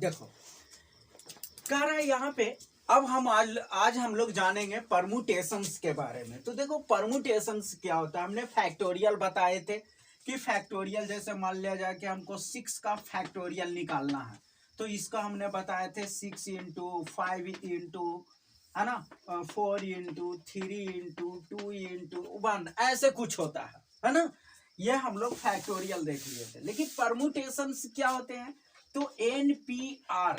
देखो कह रहा है यहाँ पे, अब हम आज हम लोग जानेंगे परमुटेशंस के बारे में। तो देखो परमुटेशंस क्या होता है, हमने फैक्टोरियल बताए थे कि फैक्टोरियल जैसे मान लिया जाए कि हमको 6 का फैक्टोरियल निकालना है, तो इसका हमने बताए थे 6 इंटू 5 इंटू, है ना, 4 इंटू 3 इंटू 2 इंटू 1, ऐसे कुछ होता है ना। ये हम लोग फैक्टोरियल देख लिए थे। लेकिन परमुटेशंस क्या होते हैं, तो NPR,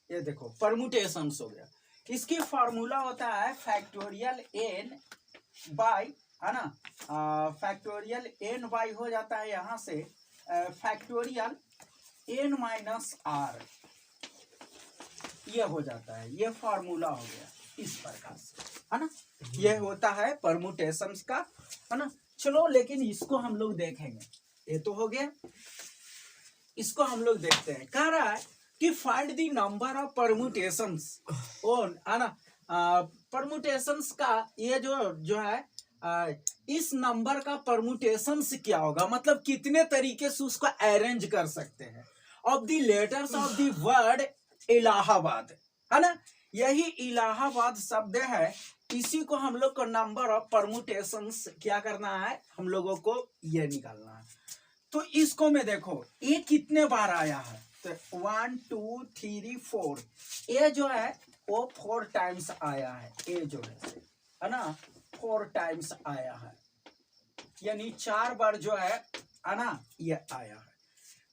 ये देखो परमुटेशंस हो गया, इसकी फॉर्मूला होता है फैक्टोरियल n बाई, है ना, फैक्टोरियल n बाई हो जाता है यहाँ से फैक्टोरियल n माइनस r, ये हो जाता है, ये फॉर्मूला हो गया इस प्रकार से, है ना। ये होता है परमुटेशंस का, है ना। चलो लेकिन इसको हम लोग देखेंगे, ये तो हो गया, इसको हम लोग देखते हैं। कह रहा है कि find the number of permutations on, है ना, परमुटेशंस का ये जो है इस नंबर का परमुटेशंस क्या होगा, मतलब कितने तरीके से उसको अरेंज कर सकते हैं। Of the letters of the word Allahabad, है ना, यही इलाहाबाद शब्द है, इसी को हम लोग को नंबर ऑफ परमुटेशंस क्या करना है, हम लोगों को ये निकालना है। तो इसको में देखो ये कितने बार आया है, तो 1 2 3 4, ये जो है वो 4 टाइम्स आया है, ये जो है ना 4 टाइम्स आया है, यानी 4 बार जो है ना ये आया है।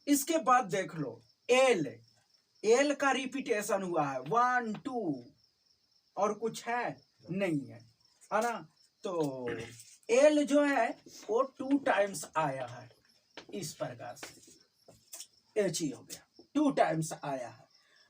इसके बाद देख लो एल का रिपीटेशन हुआ है 1 2, और कुछ है नहीं है ना। तो एल जो है वो 2 टाइम्स आया है, इस प्रकार से एच ही हो गया, 2 टाइम्स आया है।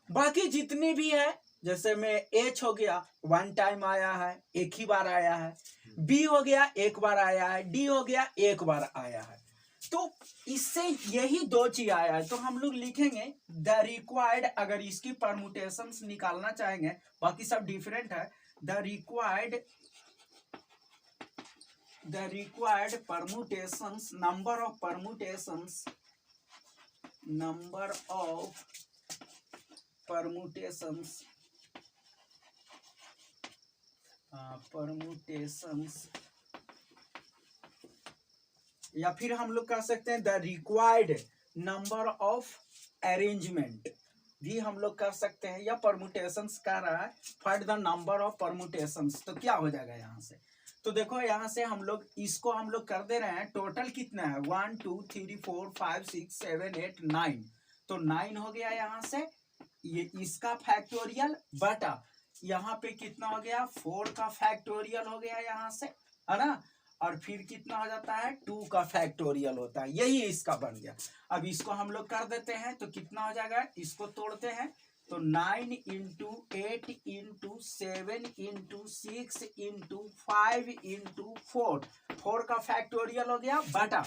बाकी जितने भी है, जैसे में एच हो गया 1 टाइम आया है, एक ही बार आया है, बी हो गया 1 बार आया है, डी हो गया 1 बार आया है। तो इससे यही 2 चीज आया है, तो हम लोग लिखेंगे द रिक्वायर्ड, अगर इसकी परमुटेशंस निकालना चाहेंगे, बाकी सब डिफरेंट है, the required permutations, number of permutations या फिर हम लोग कह सकते हैं the required number of arrangement भी हम लोग कर सकते हैं, या परमुटेशंस कह रहा है find the number of permutations, तो क्या हो जाएगा यहाँ से। तो देखो यहाँ से हम लोग इसको हम लोग कर दे रहे हैं, टोटल कितना है 1 2 3 4 5 6 7 8 9, तो 9 हो गया यहाँ से, ये इसका फैक्टोरियल बटा यहाँ पे कितना हो गया 4 का फैक्टोरियल हो गया यहाँ से, है ना, और फिर कितना हो जाता है 2 का फैक्टोरियल होता है, यही इसका बन गया। अब इसको हम लोग कर देते हैं, तो कितना हो जाएगा, इसको तोड़ते हैं, तो 9 into 8 into 7 into 6 into 5 into 4 का फैक्टोरियल हो गया बटा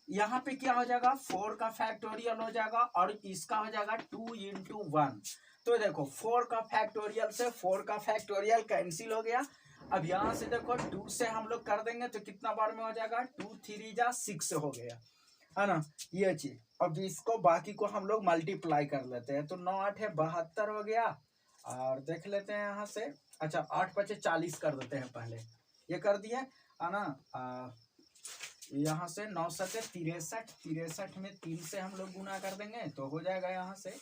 यहाँ पे क्या हो जाएगा 4 का फैक्टोरियल हो जाएगा, और इसका हो जाएगा 2 इंटू 1। तो देखो 4 का फैक्टोरियल से 4 का फैक्टोरियल कैंसिल हो गया। अब यहाँ से देखो 2 से हम लोग कर देंगे तो कितना बार में हो जाएगा 2 3 जा 6 हो गया, है ना, ये चीज। अब इसको बाकी को हम लोग मल्टीप्लाई कर लेते हैं, तो 9 8 है 72 हो गया, और देख लेते हैं यहाँ से, अच्छा 8 5 40 कर देते हैं, पहले ये कर दिए, है ना। यहाँ से 9 7 63 में 3 से हम लोग गुना कर देंगे, तो हो जाएगा यहाँ से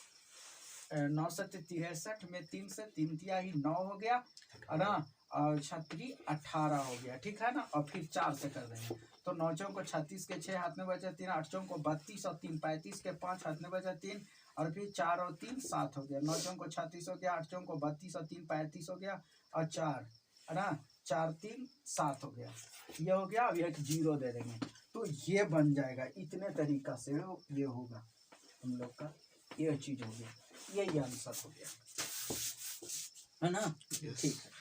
9 7 63 में 3 से 3 तिया ही 9 हो गया, है ना, और 36 18 हो गया, ठीक है ना। और फिर 4 से कर देंगे, तो 9 चौको 36 के 6 हाथ में बचा 3, 8 चौको 32 और 3 35 के 5 हाथ में बचा 3, और फिर 4 और 3 7 हो गया, 9 चौको 36 हो गया, 8 चौको 32 और 3 35 हो गया, और 4, है ना, 4 3 7 हो गया, ये हो गया। अब एक 0 दे देंगे, तो ये बन जाएगा, इतने तरीका से ये होगा हम लोग का, ये चीज हो गया, यही आंसर हो गया, है ना, ठीक है।